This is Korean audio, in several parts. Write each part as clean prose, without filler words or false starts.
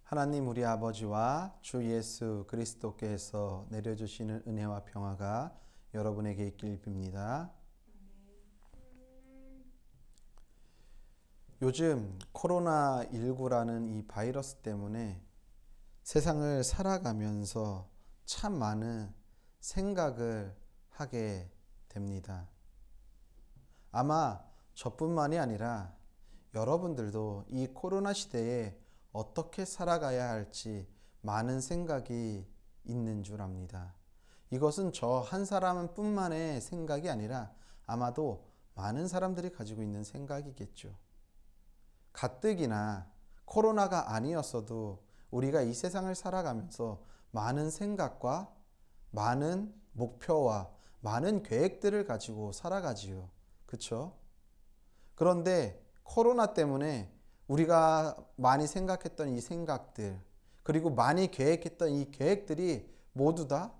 하나님 우리 아버지와 주 예수 그리스도께서 내려주시는 은혜와 평화가 여러분에게 있길 빕니다. 요즘 코로나19라는 이 바이러스 때문에 세상을 살아가면서 참 많은 생각을 하게 됩니다. 아마 저뿐만이 아니라 여러분들도 이 코로나 시대에 어떻게 살아가야 할지 많은 생각이 있는 줄 압니다. 이것은 저 한 사람 뿐만의 생각이 아니라 아마도 많은 사람들이 가지고 있는 생각이겠죠. 가뜩이나 코로나가 아니었어도 우리가 이 세상을 살아가면서 많은 생각과 많은 목표와 많은 계획들을 가지고 살아가지요. 그렇죠? 그런데 코로나 때문에 우리가 많이 생각했던 이 생각들, 그리고 많이 계획했던 이 계획들이 모두 다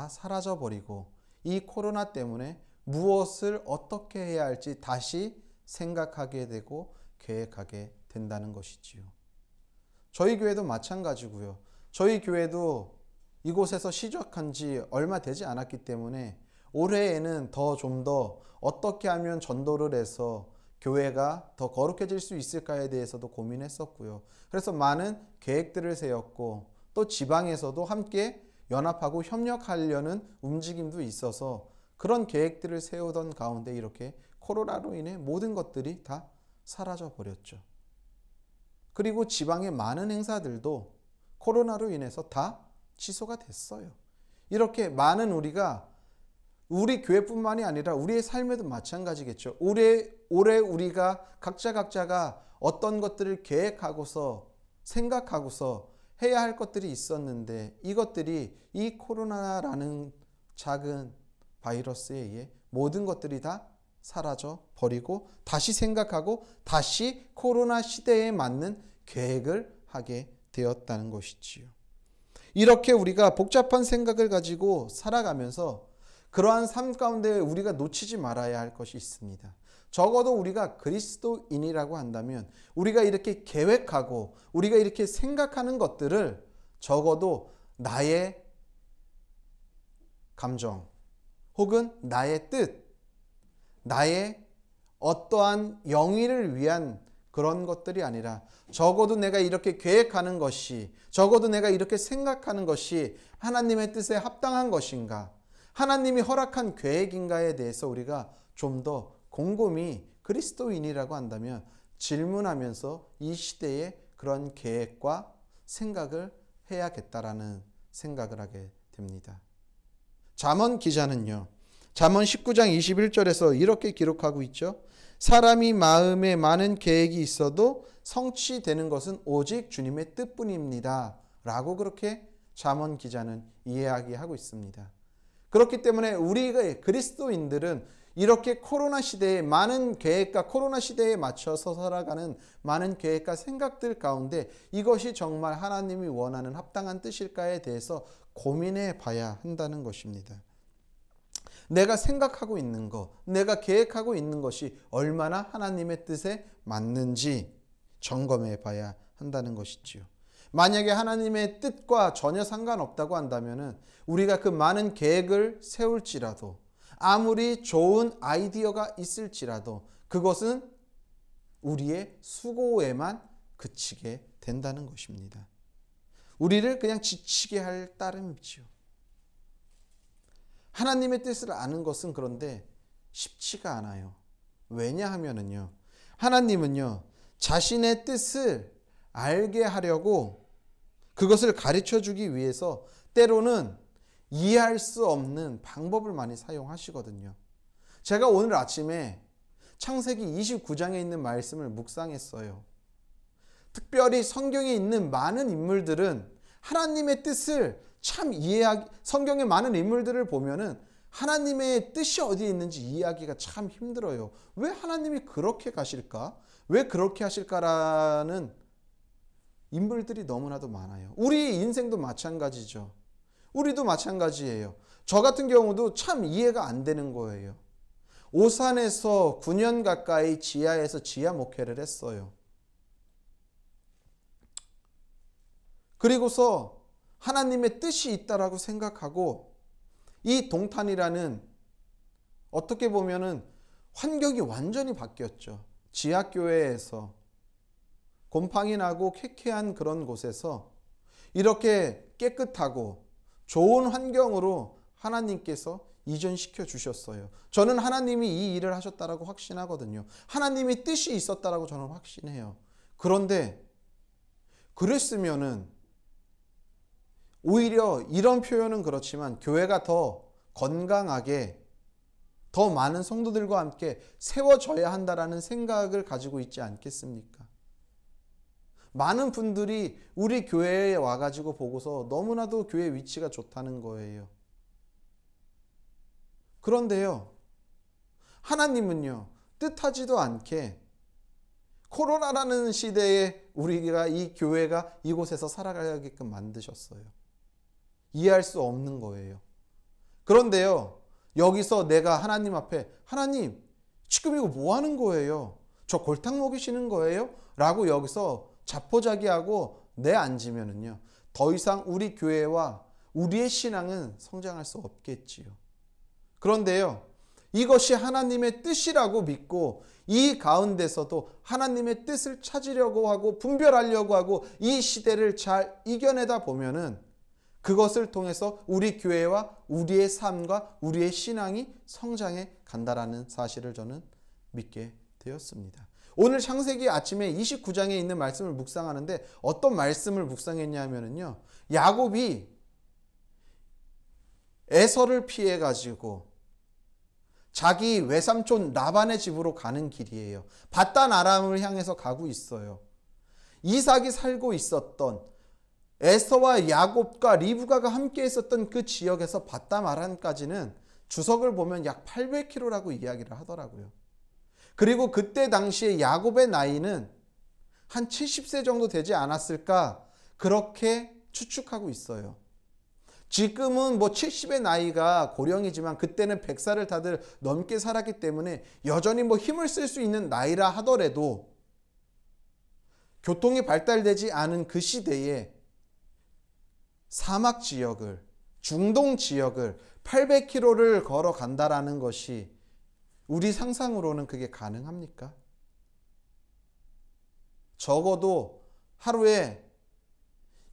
사라져버리고 이 코로나 때문에 무엇을 어떻게 해야 할지 다시 생각하게 되고 계획하게 된다는 것이지요. 저희 교회도 마찬가지고요. 저희 교회도 이곳에서 시작한 지 얼마 되지 않았기 때문에 올해에는 좀 더 어떻게 하면 전도를 해서 교회가 더 거룩해질 수 있을까에 대해서도 고민했었고요. 그래서 많은 계획들을 세웠고 또 지방에서도 함께 연합하고 협력하려는 움직임도 있어서 그런 계획들을 세우던 가운데 이렇게 코로나로 인해 모든 것들이 다 사라져 버렸죠. 그리고 지방의 많은 행사들도 코로나로 인해서 다 취소가 됐어요. 이렇게 많은 우리 교회뿐만이 아니라 우리의 삶에도 마찬가지겠죠. 올해 우리가 각자가 어떤 것들을 계획하고서 생각하고서 해야 할 것들이 있었는데 이것들이 이 코로나라는 작은 바이러스에 의해 모든 것들이 다 사라져 버리고 다시 생각하고 다시 코로나 시대에 맞는 계획을 하게 되었다는 것이지요. 이렇게 우리가 복잡한 생각을 가지고 살아가면서 그러한 삶 가운데 우리가 놓치지 말아야 할 것이 있습니다. 적어도 우리가 그리스도인이라고 한다면 우리가 이렇게 계획하고 우리가 이렇게 생각하는 것들을 적어도 나의 감정 혹은 나의 뜻, 나의 어떠한 영위를 위한 그런 것들이 아니라 적어도 내가 이렇게 계획하는 것이, 적어도 내가 이렇게 생각하는 것이 하나님의 뜻에 합당한 것인가, 하나님이 허락한 계획인가에 대해서 우리가 좀 더 곰곰이 그리스도인이라고 한다면 질문하면서 이 시대에 그런 계획과 생각을 해야겠다라는 생각을 하게 됩니다. 잠언 기자는요, 잠언 19장 21절에서 이렇게 기록하고 있죠. 사람이 마음에 많은 계획이 있어도 성취되는 것은 오직 주님의 뜻뿐입니다. 라고 그렇게 잠언 기자는 이야기하고 있습니다. 그렇기 때문에 우리가 그리스도인들은 이렇게 코로나 시대에 많은 계획과 코로나 시대에 맞춰서 살아가는 많은 계획과 생각들 가운데 이것이 정말 하나님이 원하는 합당한 뜻일까에 대해서 고민해 봐야 한다는 것입니다. 내가 생각하고 있는 것, 내가 계획하고 있는 것이 얼마나 하나님의 뜻에 맞는지 점검해 봐야 한다는 것이지요. 만약에 하나님의 뜻과 전혀 상관없다고 한다면 우리가 그 많은 계획을 세울지라도 아무리 좋은 아이디어가 있을지라도 그것은 우리의 수고에만 그치게 된다는 것입니다. 우리를 그냥 지치게 할 따름이지요. 하나님의 뜻을 아는 것은 그런데 쉽지가 않아요. 왜냐하면요, 하나님은요, 자신의 뜻을 알게 하려고 그것을 가르쳐 주기 위해서 때로는 이해할 수 없는 방법을 많이 사용하시거든요. 제가 오늘 아침에 창세기 29장에 있는 말씀을 묵상했어요. 특별히 성경에 있는 많은 인물들은 하나님의 뜻을 참 성경의 많은 인물들을 보면은 하나님의 뜻이 어디에 있는지 이해하기가 참 힘들어요. 왜 하나님이 그렇게 가실까? 왜 그렇게 하실까라는 인물들이 너무나도 많아요. 우리 인생도 마찬가지죠. 우리도 마찬가지예요. 저 같은 경우도 참 이해가 안 되는 거예요. 오산에서 9년 가까이 지하에서 지하 목회를 했어요. 그리고서 하나님의 뜻이 있다라고 생각하고 이 동탄이라는 어떻게 보면은 환경이 완전히 바뀌었죠. 지하교회에서 곰팡이 나고 쾌쾌한 그런 곳에서 이렇게 깨끗하고 좋은 환경으로 하나님께서 이전시켜 주셨어요. 저는 하나님이 이 일을 하셨다라고 확신하거든요. 하나님의 뜻이 있었다라고 저는 확신해요. 그런데 그랬으면은 오히려 이런 표현은 그렇지만 교회가 더 건강하게 더 많은 성도들과 함께 세워져야 한다라는 생각을 가지고 있지 않겠습니까? 많은 분들이 우리 교회에 와가지고 보고서 너무나도 교회 위치가 좋다는 거예요. 그런데요, 하나님은요, 뜻하지도 않게 코로나라는 시대에 우리가 이 교회가 이곳에서 살아가게끔 만드셨어요. 이해할 수 없는 거예요. 그런데요, 여기서 내가 하나님 앞에 하나님 지금 이거 뭐 하는 거예요? 저 골탕 먹이시는 거예요? 라고 여기서 자포자기하고 내앉으면은요, 더 이상 우리 교회와 우리의 신앙은 성장할 수 없겠지요. 그런데요, 이것이 하나님의 뜻이라고 믿고 이 가운데서도 하나님의 뜻을 찾으려고 하고 분별하려고 하고 이 시대를 잘 이겨내다 보면은 그것을 통해서 우리 교회와 우리의 삶과 우리의 신앙이 성장해 간다라는 사실을 저는 믿게 되었습니다. 오늘 창세기 아침에 29장에 있는 말씀을 묵상하는데 어떤 말씀을 묵상했냐면요, 야곱이 에서를 피해 가지고 자기 외삼촌 라반의 집으로 가는 길이에요. 밧단 아람을 향해서 가고 있어요. 이삭이 살고 있었던 에서와 야곱과 리브가가 함께 있었던 그 지역에서 밧단 아람까지는 주석을 보면 약 800km라고 이야기를 하더라고요. 그리고 그때 당시에 야곱의 나이는 한 70세 정도 되지 않았을까 그렇게 추측하고 있어요. 지금은 70의 나이가 고령이지만 그때는 100살을 다들 넘게 살았기 때문에 여전히 힘을 쓸 수 있는 나이라 하더라도 교통이 발달되지 않은 그 시대에 사막 지역을, 중동 지역을 800km를 걸어간다라는 것이 우리 상상으로는 그게 가능합니까? 적어도 하루에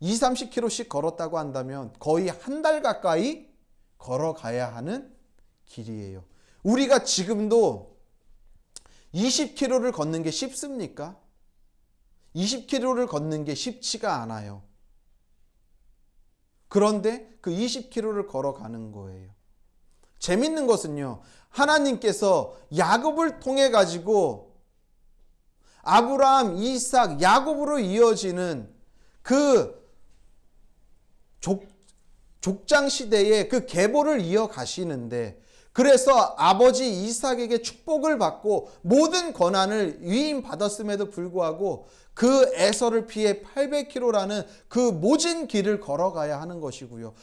20-30km씩 걸었다고 한다면 거의 한 달 가까이 걸어가야 하는 길이에요. 우리가 지금도 20km를 걷는 게 쉽습니까? 20km를 걷는 게 쉽지가 않아요. 그런데 그 20km를 걸어가는 거예요. 재밌는 것은요, 하나님께서 야곱을 통해 가지고 아브라함, 이삭, 야곱으로 이어지는 그 족장 시대의 그 계보를 이어가시는데, 그래서 아버지 이삭에게 축복을 받고 모든 권한을 위임받았음에도 불구하고 그 에서를 피해 800km라는 그 모진 길을 걸어가야 하는 것이고요.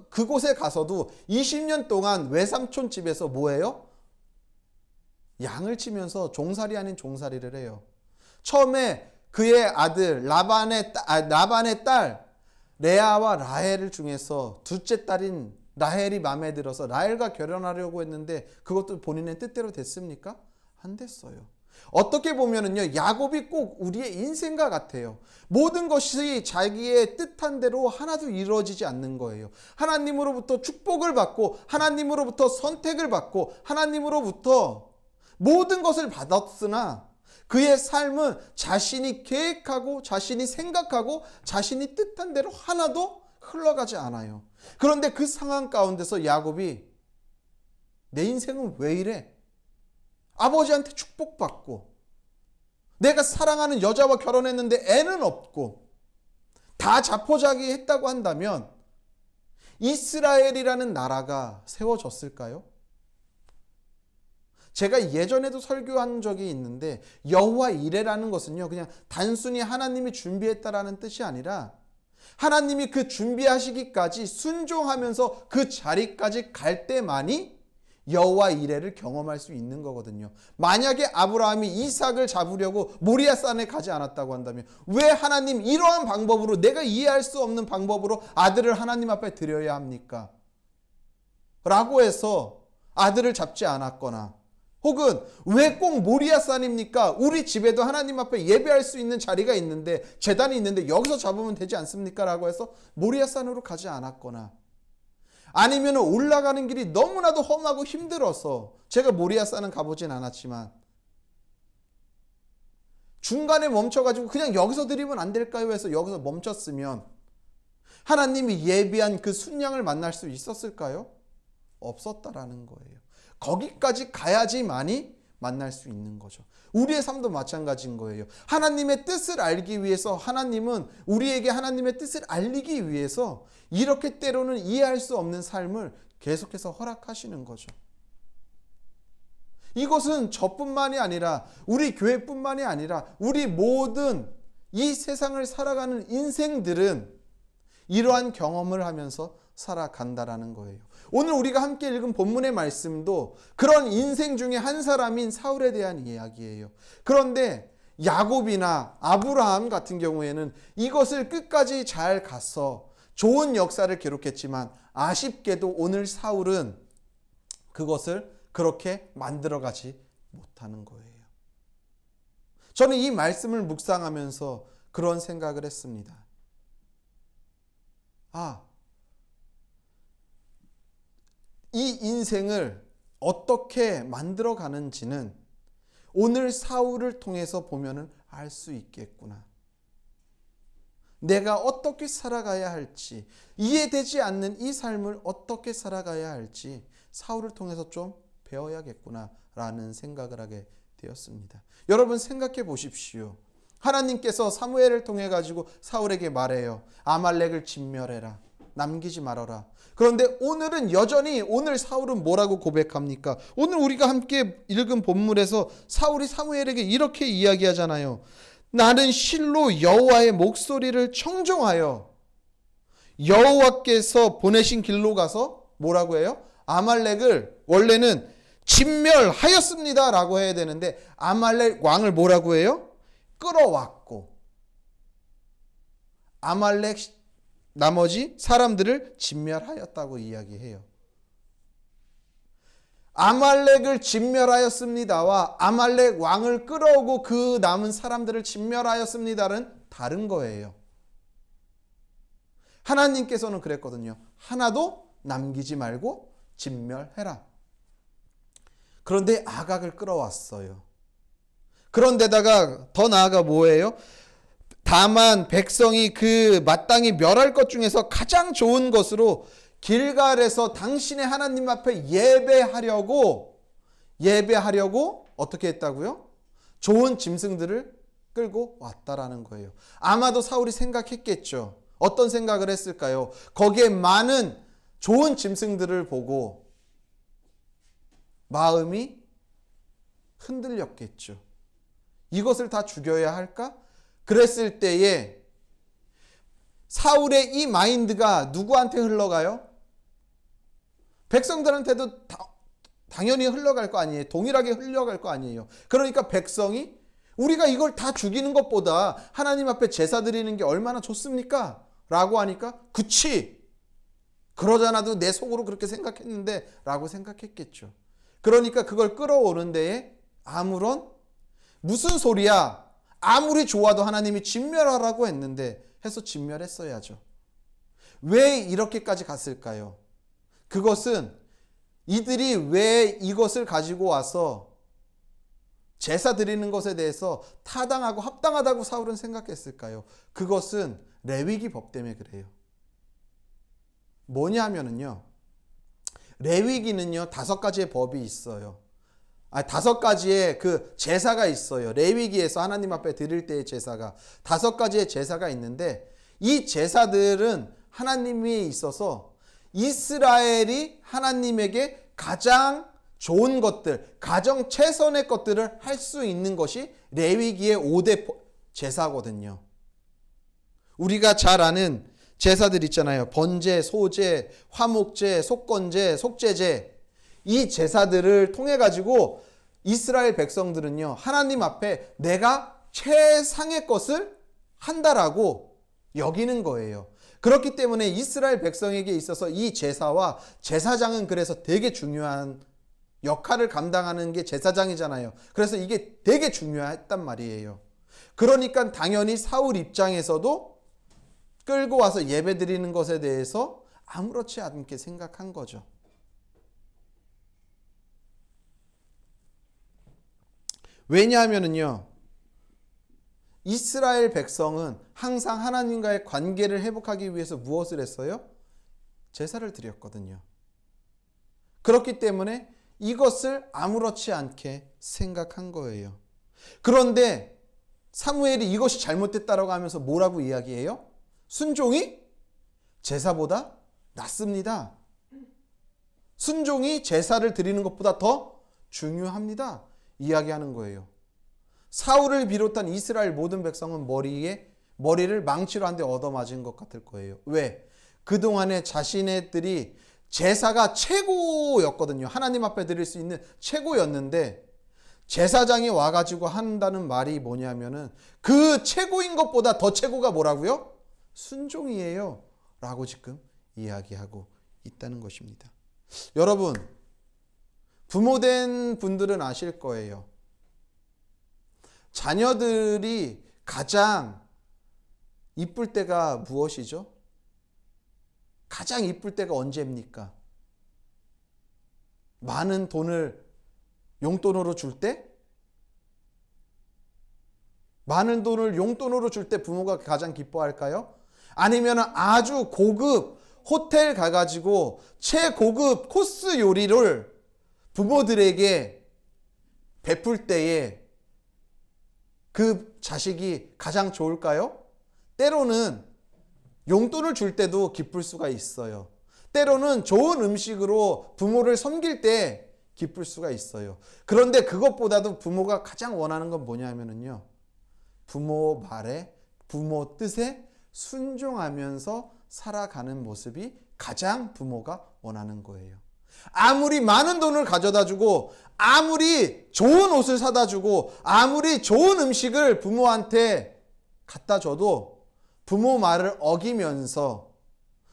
그곳에 가서도 20년 동안 외삼촌 집에서 뭐해요? 양을 치면서 종살이 아닌 종살이를 해요. 처음에 그의 아들 라반의 딸 레아와 라헬을 중에서 둘째 딸인 라헬이 마음에 들어서 라헬과 결혼하려고 했는데 그것도 본인의 뜻대로 됐습니까? 안 됐어요. 어떻게 보면은요, 야곱이 꼭 우리의 인생과 같아요. 모든 것이 자기의 뜻한 대로 하나도 이루어지지 않는 거예요. 하나님으로부터 축복을 받고 하나님으로부터 선택을 받고 하나님으로부터 모든 것을 받았으나 그의 삶은 자신이 계획하고 자신이 생각하고 자신이 뜻한 대로 하나도 흘러가지 않아요. 그런데 그 상황 가운데서 야곱이 내 인생은 왜 이래? 아버지한테 축복받고 내가 사랑하는 여자와 결혼했는데 애는 없고 다 자포자기했다고 한다면 이스라엘이라는 나라가 세워졌을까요? 제가 예전에도 설교한 적이 있는데 여호와 이레라는 것은요, 그냥 단순히 하나님이 준비했다라는 뜻이 아니라 하나님이 그 준비하시기까지 순종하면서 그 자리까지 갈 때만이 여호와 이레를 경험할 수 있는 거거든요. 만약에 아브라함이 이삭을 잡으려고 모리아산에 가지 않았다고 한다면 왜 하나님 이러한 방법으로, 내가 이해할 수 없는 방법으로 아들을 하나님 앞에 드려야 합니까? 라고 해서 아들을 잡지 않았거나, 혹은 왜 꼭 모리아산입니까? 우리 집에도 하나님 앞에 예배할 수 있는 자리가 있는데, 제단이 있는데 여기서 잡으면 되지 않습니까? 라고 해서 모리아산으로 가지 않았거나, 아니면 올라가는 길이 너무나도 험하고 힘들어서, 제가 모리아산은 가보진 않았지만 중간에 멈춰가지고 그냥 여기서 드리면 안 될까요? 해서 여기서 멈췄으면 하나님이 예비한 그 순양을 만날 수 있었을까요? 없었다라는 거예요. 거기까지 가야지만이 만날 수 있는 거죠. 우리의 삶도 마찬가지인 거예요. 하나님의 뜻을 알기 위해서, 하나님은 우리에게 하나님의 뜻을 알리기 위해서 이렇게 때로는 이해할 수 없는 삶을 계속해서 허락하시는 거죠. 이것은 저뿐만이 아니라, 우리 교회뿐만이 아니라 우리 모든 이 세상을 살아가는 인생들은 이러한 경험을 하면서 살아간다라는 거예요. 오늘 우리가 함께 읽은 본문의 말씀도 그런 인생 중에 한 사람인 사울에 대한 이야기예요. 그런데 야곱이나 아브라함 같은 경우에는 이것을 끝까지 잘 가서 좋은 역사를 기록했지만, 아쉽게도 오늘 사울은 그것을 그렇게 만들어가지 못하는 거예요. 저는 이 말씀을 묵상하면서 그런 생각을 했습니다. 이 인생을 어떻게 만들어 가는지는 오늘 사울을 통해서 보면은 알 수 있겠구나. 내가 어떻게 살아가야 할지, 이해되지 않는 이 삶을 어떻게 살아가야 할지 사울을 통해서 좀 배워야겠구나 라는 생각을 하게 되었습니다. 여러분 생각해 보십시오. 하나님께서 사무엘을 통해 가지고 사울에게 말해요. 아말렉을 진멸해라. 남기지 말아라. 그런데 오늘은 여전히, 오늘 사울은 뭐라고 고백합니까? 오늘 우리가 함께 읽은 본문에서 사울이 사무엘에게 이렇게 이야기하잖아요. 나는 실로 여호와의 목소리를 청종하여 여호와께서 보내신 길로 가서 뭐라고 해요? 아말렉을 원래는 진멸하였습니다 라고 해야 되는데, 아말렉 왕을 뭐라고 해요? 끌어왔고, 아말렉 나머지 사람들을 진멸하였다고 이야기해요. 아말렉을 진멸하였습니다와 아말렉 왕을 끌어오고 그 남은 사람들을 진멸하였습니다는 다른 거예요. 하나님께서는 그랬거든요. 하나도 남기지 말고 진멸해라. 그런데 아각을 끌어왔어요. 그런데다가 더 나아가 뭐예요? 다만 백성이 그 마땅히 멸할 것 중에서 가장 좋은 것으로 길갈에서 당신의 하나님 앞에 예배하려고 어떻게 했다고요? 좋은 짐승들을 끌고 왔다라는 거예요. 아마도 사울이 생각했겠죠. 어떤 생각을 했을까요? 거기에 많은 좋은 짐승들을 보고 마음이 흔들렸겠죠. 이것을 다 죽여야 할까? 그랬을 때에 사울의 이 마인드가 누구한테 흘러가요? 백성들한테도 당연히 흘러갈 거 아니에요. 동일하게 흘러갈 거 아니에요. 그러니까 백성이 우리가 이걸 다 죽이는 것보다 하나님 앞에 제사 드리는 게 얼마나 좋습니까? 라고 하니까 그치, 그러잖아도 내 속으로 그렇게 생각했는데 라고 생각했겠죠. 그러니까 그걸 끌어오는 데에 아무런 무슨 소리야, 아무리 좋아도 하나님이 진멸하라고 했는데 해서 진멸했어야죠. 왜 이렇게까지 갔을까요? 그것은 이들이 왜 이것을 가지고 와서 제사 드리는 것에 대해서 타당하고 합당하다고 사울은 생각했을까요? 그것은 레위기 법 때문에 그래요. 뭐냐 하면은요, 레위기는요 5가지의 법이 있어요. 5가지의 그 제사가 있어요. 레위기에서 하나님 앞에 드릴 때의 제사가 5가지의 제사가 있는데, 이 제사들은 하나님이 있어서 이스라엘이 하나님에게 가장 좋은 것들, 가장 최선의 것들을 할 수 있는 것이 레위기의 5대 제사거든요. 우리가 잘 아는 제사들 있잖아요. 번제, 소제, 화목제, 속건제, 속죄제. 이 제사들을 통해 가지고 이스라엘 백성들은요, 하나님 앞에 내가 최상의 것을 한다라고 여기는 거예요. 그렇기 때문에 이스라엘 백성에게 있어서 이 제사와 제사장은 그래서 되게 중요한 역할을 감당하는 게 제사장이잖아요. 그래서 이게 되게 중요했단 말이에요. 그러니까 당연히 사울 입장에서도 끌고 와서 예배 드리는 것에 대해서 아무렇지 않게 생각한 거죠. 왜냐하면요, 이스라엘 백성은 항상 하나님과의 관계를 회복하기 위해서 무엇을 했어요? 제사를 드렸거든요. 그렇기 때문에 이것을 아무렇지 않게 생각한 거예요. 그런데 사무엘이 이것이 잘못됐다라고 하면서 뭐라고 이야기해요? 순종이 제사보다 낫습니다. 순종이 제사를 드리는 것보다 더 중요합니다. 이야기하는 거예요. 사울을 비롯한 이스라엘 모든 백성은 머리를 망치로 한 대 얻어맞은 것 같을 거예요. 왜? 그동안에 자신네들이 제사가 최고였거든요. 하나님 앞에 드릴 수 있는 최고였는데 제사장이 와가지고 한다는 말이 뭐냐면은 그 최고인 것보다 더 최고가 뭐라고요? 순종이에요. 라고 지금 이야기하고 있다는 것입니다. 여러분, 부모된 분들은 아실 거예요. 자녀들이 가장 이쁠 때가 무엇이죠? 가장 이쁠 때가 언제입니까? 많은 돈을 용돈으로 줄 때? 많은 돈을 용돈으로 줄 때 부모가 가장 기뻐할까요? 아니면 아주 고급 호텔 가가지고 최고급 코스 요리를 부모들에게 베풀 때에 그 자식이 가장 좋을까요? 때로는 용돈을 줄 때도 기쁠 수가 있어요. 때로는 좋은 음식으로 부모를 섬길 때 기쁠 수가 있어요. 그런데 그것보다도 부모가 가장 원하는 건 뭐냐면요, 부모 말에, 부모 뜻에 순종하면서 살아가는 모습이 가장 부모가 원하는 거예요. 아무리 많은 돈을 가져다 주고, 아무리 좋은 옷을 사다 주고, 아무리 좋은 음식을 부모한테 갖다 줘도 부모 말을 어기면서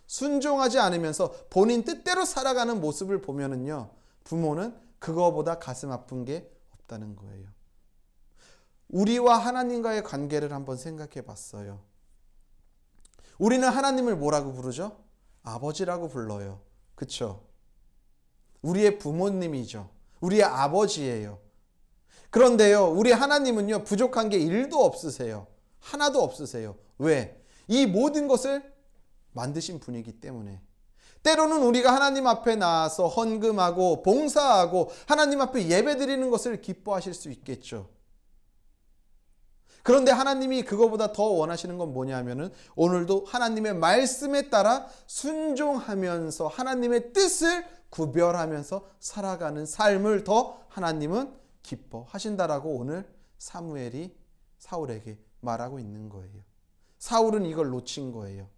순종하지 않으면서 본인 뜻대로 살아가는 모습을 보면은요, 부모는 그거보다 가슴 아픈 게 없다는 거예요. 우리와 하나님과의 관계를 한번 생각해 봤어요. 우리는 하나님을 뭐라고 부르죠? 아버지라고 불러요. 그쵸? 우리의 부모님이죠. 우리의 아버지예요. 그런데요, 우리 하나님은요, 부족한 게 1도 없으세요. 하나도 없으세요. 왜? 이 모든 것을 만드신 분이기 때문에. 때로는 우리가 하나님 앞에 나와서 헌금하고 봉사하고 하나님 앞에 예배드리는 것을 기뻐하실 수 있겠죠. 그런데 하나님이 그거보다 더 원하시는 건 뭐냐면은 오늘도 하나님의 말씀에 따라 순종하면서 하나님의 뜻을 구별하면서 살아가는 삶을 더 하나님은 기뻐하신다라고 오늘 사무엘이 사울에게 말하고 있는 거예요. 사울은 이걸 놓친 거예요.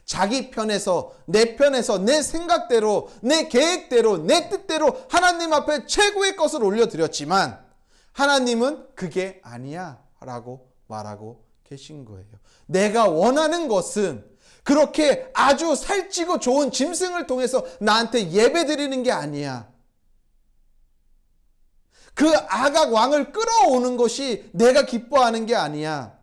자기 편에서, 내 생각대로, 내 계획대로, 내 뜻대로 하나님 앞에 최고의 것을 올려드렸지만 하나님은 그게 아니야 라고 말하고 계신 거예요. 내가 원하는 것은 그렇게 아주 살찌고 좋은 짐승을 통해서 나한테 예배 드리는 게 아니야. 그 아각 왕을 끌어오는 것이 내가 기뻐하는 게 아니야.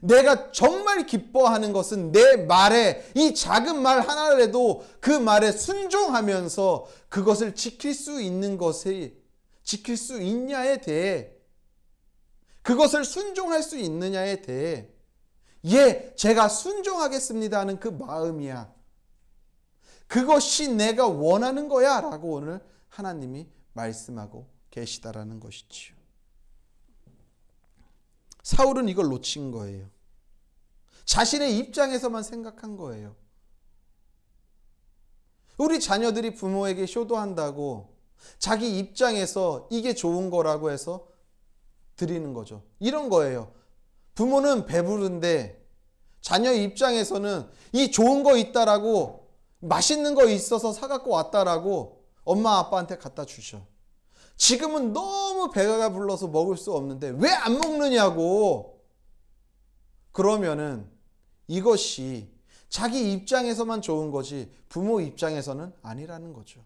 내가 정말 기뻐하는 것은 내 말에, 이 작은 말 하나라도 그 말에 순종하면서 그것을 지킬 수 있는 것이 지킬 수 있냐에 대해, 그것을 순종할 수 있느냐에 대해 예, 제가 순종하겠습니다 하는 그 마음이야. 그것이 내가 원하는 거야 라고 오늘 하나님이 말씀하고 계시다라는 것이지요. 사울은 이걸 놓친 거예요. 자신의 입장에서만 생각한 거예요. 우리 자녀들이 부모에게 효도한다고 자기 입장에서 이게 좋은 거라고 해서 드리는 거죠. 이런 거예요. 부모는 배부른데 자녀 입장에서는 이 좋은 거 있다라고, 맛있는 거 있어서 사갖고 왔다라고 엄마 아빠한테 갖다 주셔. 지금은 너무 배가 불러서 먹을 수 없는데 왜 안 먹느냐고. 그러면은 이것이 자기 입장에서만 좋은 거지 부모 입장에서는 아니라는 거죠.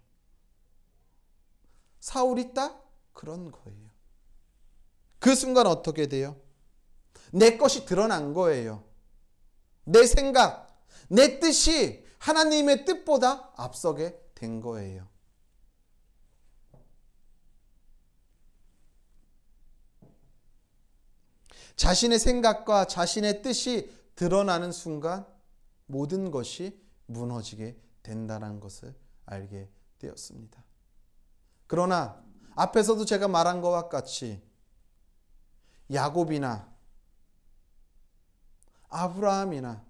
사울이 딱 그런 거예요. 그 순간 어떻게 돼요? 내 것이 드러난 거예요. 내 생각, 내 뜻이 하나님의 뜻보다 앞서게 된 거예요. 자신의 생각과 자신의 뜻이 드러나는 순간 모든 것이 무너지게 된다는 것을 알게 되었습니다. 그러나 앞에서도 제가 말한 것과 같이 야곱이나 아브라함이나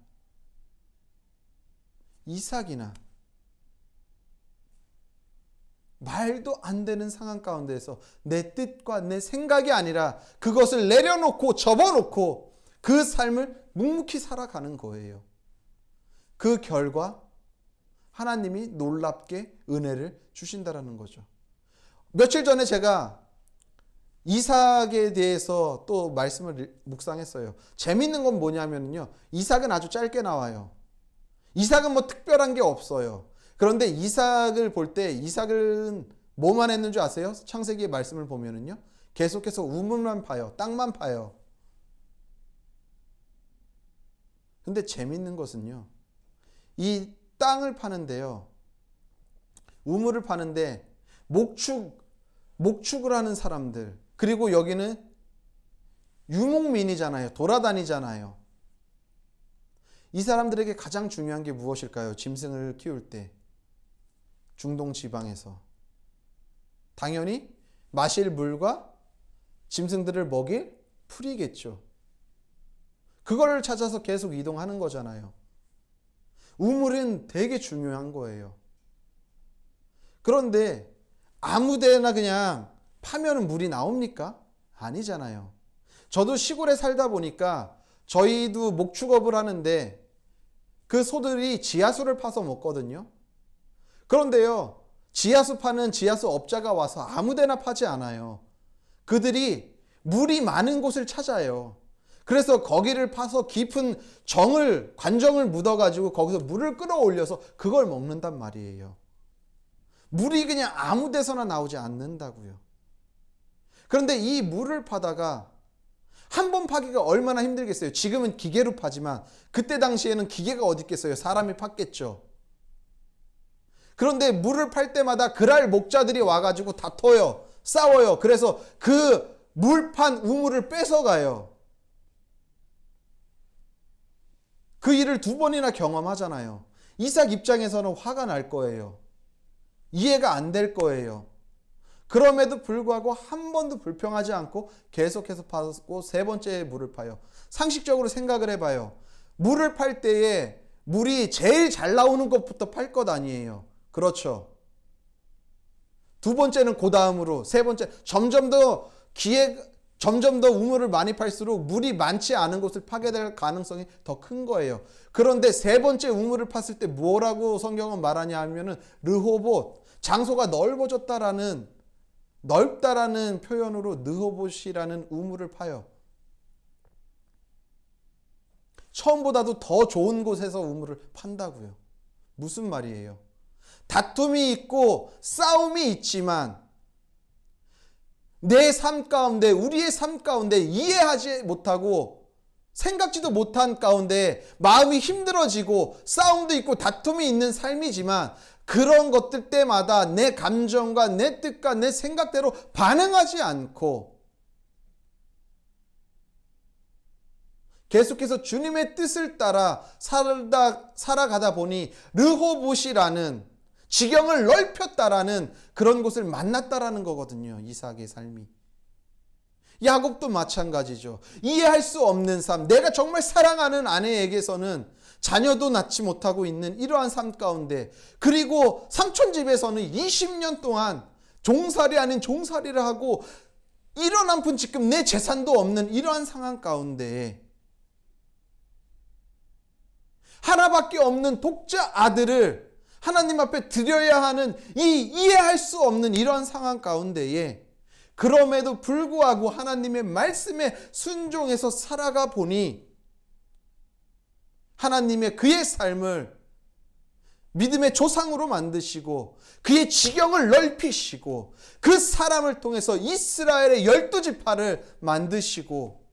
이삭이나 말도 안 되는 상황 가운데에서 내 뜻과 내 생각이 아니라 그것을 내려놓고 접어놓고 그 삶을 묵묵히 살아가는 거예요. 그 결과 하나님이 놀랍게 은혜를 주신다라는 거죠. 며칠 전에 제가 이삭에 대해서 또 말씀을 묵상했어요. 재밌는 건 뭐냐면요. 이삭은 아주 짧게 나와요. 이삭은 뭐 특별한 게 없어요. 그런데 이삭을 볼 때 이삭은 뭐만 했는 줄 아세요? 창세기의 말씀을 보면은요. 계속해서 우물만 파요. 땅만 파요. 근데 재밌는 것은요. 이 땅을 파는데요. 우물을 파는데 목축을 하는 사람들, 그리고 여기는 유목민이잖아요. 돌아다니잖아요. 이 사람들에게 가장 중요한 게 무엇일까요? 짐승을 키울 때 중동 지방에서 당연히 마실 물과 짐승들을 먹일 풀이겠죠. 그걸 찾아서 계속 이동하는 거잖아요. 우물은 되게 중요한 거예요. 그런데 아무데나 그냥 파면 물이 나옵니까? 아니잖아요. 저도 시골에 살다 보니까 저희도 목축업을 하는데 그 소들이 지하수를 파서 먹거든요. 그런데요, 지하수 파는 지하수 업자가 와서 아무데나 파지 않아요. 그들이 물이 많은 곳을 찾아요. 그래서 거기를 파서 깊은 관정을 묻어가지고 거기서 물을 끌어올려서 그걸 먹는단 말이에요. 물이 그냥 아무 데서나 나오지 않는다고요. 그런데 이 물을 파다가 한 번 파기가 얼마나 힘들겠어요. 지금은 기계로 파지만 그때 당시에는 기계가 어디 있겠어요. 사람이 팠겠죠. 그런데 물을 팔 때마다 그랄 목자들이 와가지고 다퉈요. 싸워요. 그래서 그 물판 우물을 뺏어가요. 그 일을 2번이나 경험하잖아요. 이삭 입장에서는 화가 날 거예요. 이해가 안 될 거예요. 그럼에도 불구하고 한 번도 불평하지 않고 계속해서 파고 3번째 물을 파요. 상식적으로 생각을 해봐요. 물을 팔 때에 물이 제일 잘 나오는 것부터 팔 것 아니에요. 그렇죠. 2번째는 그 다음으로, 3번째 점점 더 우물을 많이 팔수록 물이 많지 않은 곳을 파게 될 가능성이 더 큰 거예요. 그런데 3번째 우물을 팠을 때 뭐라고 성경은 말하냐 하면은 르호봇, 장소가 넓다라는 표현으로 르호봇이라는 우물을 파요. 처음보다도 더 좋은 곳에서 우물을 판다고요. 무슨 말이에요? 다툼이 있고 싸움이 있지만 내 삶 가운데, 우리의 삶 가운데 이해하지 못하고 생각지도 못한 가운데 마음이 힘들어지고 싸움도 있고 다툼이 있는 삶이지만 그런 것들 때마다 내 감정과 내 뜻과 내 생각대로 반응하지 않고 계속해서 주님의 뜻을 따라 살아가다 보니 르호봇이라는 지경을 넓혔다라는 그런 곳을 만났다라는 거거든요. 이삭의 삶이. 야곱도 마찬가지죠. 이해할 수 없는 삶, 내가 정말 사랑하는 아내에게서는 자녀도 낳지 못하고 있는 이러한 삶 가운데, 그리고 삼촌집에서는 20년 동안 종살이 아닌 종살이를 하고 이런 한 푼 지금 내 재산도 없는 이러한 상황 가운데 하나밖에 없는 독자 아들을 하나님 앞에 드려야 하는 이 이해할 수 없는 이런 상황 가운데에 그럼에도 불구하고 하나님의 말씀에 순종해서 살아가 보니 하나님의 그의 삶을 믿음의 조상으로 만드시고 그의 지경을 넓히시고 그 사람을 통해서 이스라엘의 12지파를 만드시고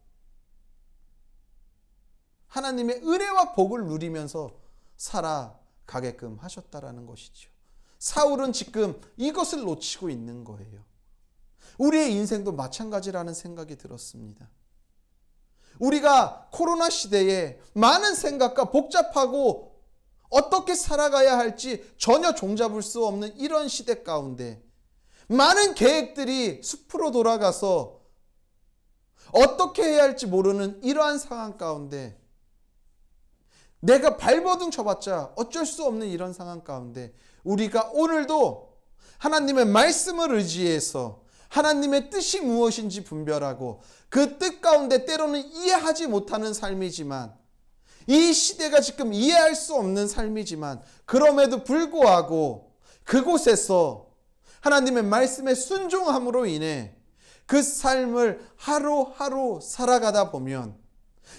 하나님의 은혜와 복을 누리면서 살아가게끔 하셨다라는 것이죠. 사울은 지금 이것을 놓치고 있는 거예요. 우리의 인생도 마찬가지라는 생각이 들었습니다. 우리가 코로나 시대에 많은 생각과 복잡하고 어떻게 살아가야 할지 전혀 종잡을 수 없는 이런 시대 가운데 많은 계획들이 숲으로 돌아가서 어떻게 해야 할지 모르는 이러한 상황 가운데 내가 발버둥 쳐봤자 어쩔 수 없는 이런 상황 가운데 우리가 오늘도 하나님의 말씀을 의지해서 하나님의 뜻이 무엇인지 분별하고 그 뜻 가운데 때로는 이해하지 못하는 삶이지만 이 시대가 지금 이해할 수 없는 삶이지만 그럼에도 불구하고 그곳에서 하나님의 말씀에 순종함으로 인해 그 삶을 하루하루 살아가다 보면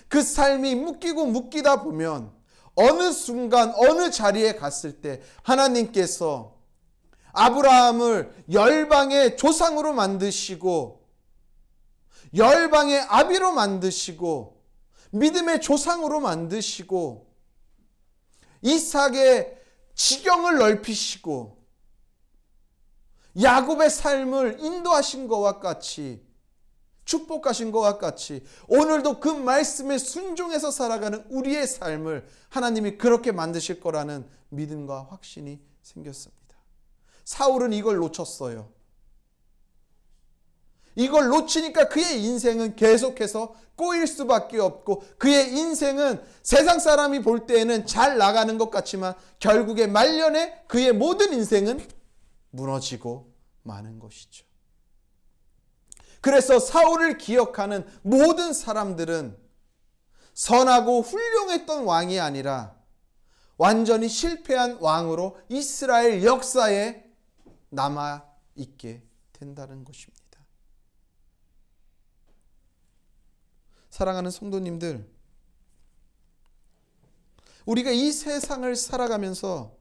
그 삶이 묶이다 보면 어느 순간 어느 자리에 갔을 때 하나님께서 아브라함을 열방의 조상으로 만드시고 열방의 아비로 만드시고 믿음의 조상으로 만드시고 이삭의 지경을 넓히시고 야곱의 삶을 인도하신 것과 같이 축복하신 것과 같이 오늘도 그 말씀에 순종해서 살아가는 우리의 삶을 하나님이 그렇게 만드실 거라는 믿음과 확신이 생겼습니다. 사울은 이걸 놓쳤어요. 이걸 놓치니까 그의 인생은 계속해서 꼬일 수밖에 없고 그의 인생은 세상 사람이 볼 때에는 잘 나가는 것 같지만 결국에 말년에 그의 모든 인생은 무너지고 마는 것이죠. 그래서 사울을 기억하는 모든 사람들은 선하고 훌륭했던 왕이 아니라 완전히 실패한 왕으로 이스라엘 역사에 남아있게 된다는 것입니다. 사랑하는 성도님들, 우리가 이 세상을 살아가면서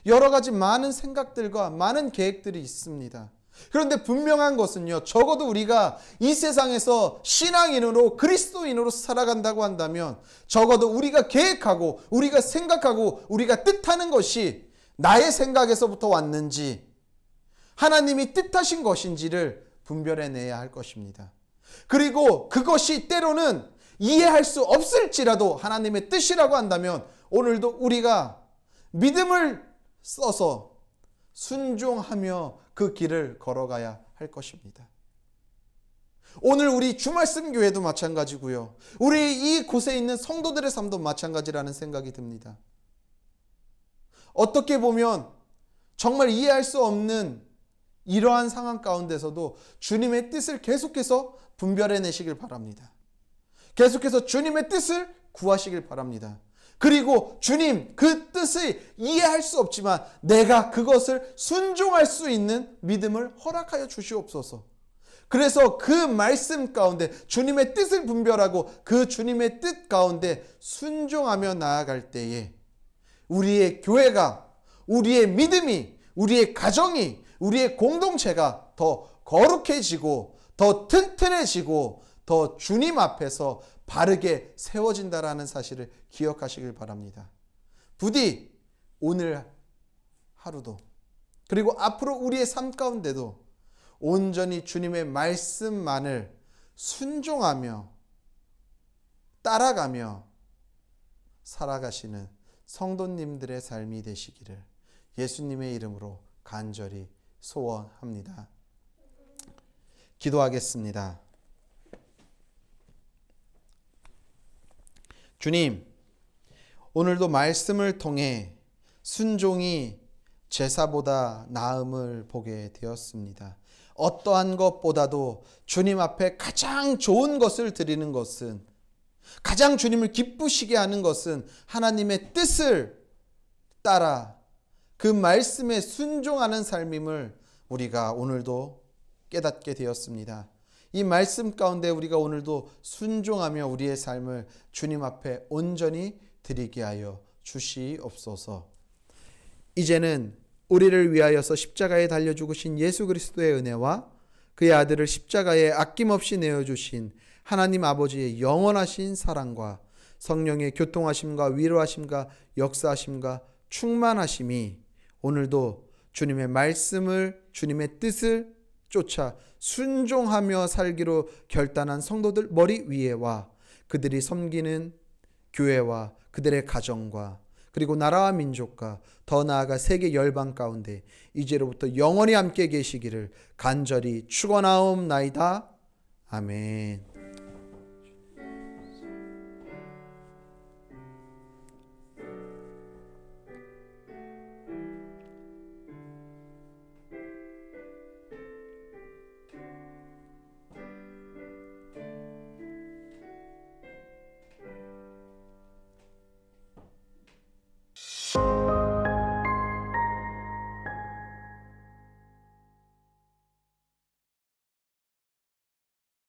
여러 가지 많은 생각들과 많은 계획들이 있습니다. 그런데 분명한 것은요, 적어도 우리가 이 세상에서 신앙인으로 그리스도인으로 살아간다고 한다면 적어도 우리가 계획하고 우리가 생각하고 우리가 뜻하는 것이 나의 생각에서부터 왔는지 하나님이 뜻하신 것인지를 분별해내야 할 것입니다. 그리고 그것이 때로는 이해할 수 없을지라도 하나님의 뜻이라고 한다면 오늘도 우리가 믿음을 써서 순종하며 그 길을 걸어가야 할 것입니다. 오늘 우리 주말씀 교회도 마찬가지고요. 우리 이곳에 있는 성도들의 삶도 마찬가지라는 생각이 듭니다. 어떻게 보면 정말 이해할 수 없는 이러한 상황 가운데서도 주님의 뜻을 계속해서 분별해내시길 바랍니다. 계속해서 주님의 뜻을 구하시길 바랍니다. 그리고 주님 그 뜻을 이해할 수 없지만 내가 그것을 순종할 수 있는 믿음을 허락하여 주시옵소서. 그래서 그 말씀 가운데 주님의 뜻을 분별하고 그 주님의 뜻 가운데 순종하며 나아갈 때에 우리의 교회가, 우리의 믿음이, 우리의 가정이, 우리의 공동체가 더 거룩해지고 더 튼튼해지고 더 주님 앞에서 바르게 세워진다라는 사실을 기억하시길 바랍니다. 부디 오늘 하루도 그리고 앞으로 우리의 삶 가운데도 온전히 주님의 말씀만을 순종하며 따라가며 살아가시는 성도님들의 삶이 되시기를 예수님의 이름으로 간절히 소원합니다. 기도하겠습니다. 주님, 오늘도 말씀을 통해 순종이 제사보다 나음을 보게 되었습니다. 어떠한 것보다도 주님 앞에 가장 좋은 것을 드리는 것은, 가장 주님을 기쁘시게 하는 것은 하나님의 뜻을 따라 그 말씀에 순종하는 삶임을 우리가 오늘도 깨닫게 되었습니다. 이 말씀 가운데 우리가 오늘도 순종하며 우리의 삶을 주님 앞에 온전히 드리게 하여 주시옵소서. 이제는 우리를 위하여서 십자가에 달려 죽으신 예수 그리스도의 은혜와 그의 아들을 십자가에 아낌없이 내어주신 하나님 아버지의 영원하신 사랑과 성령의 교통하심과 위로하심과 역사하심과 충만하심이 오늘도 주님의 말씀을, 주님의 뜻을 쫓아 순종하며 살기로 결단한 성도들 머리 위에와 그들이 섬기는 교회와 그들의 가정과 그리고 나라와 민족과 더 나아가 세계 열방 가운데 이제로부터 영원히 함께 계시기를 간절히 축원하옵나이다. 아멘.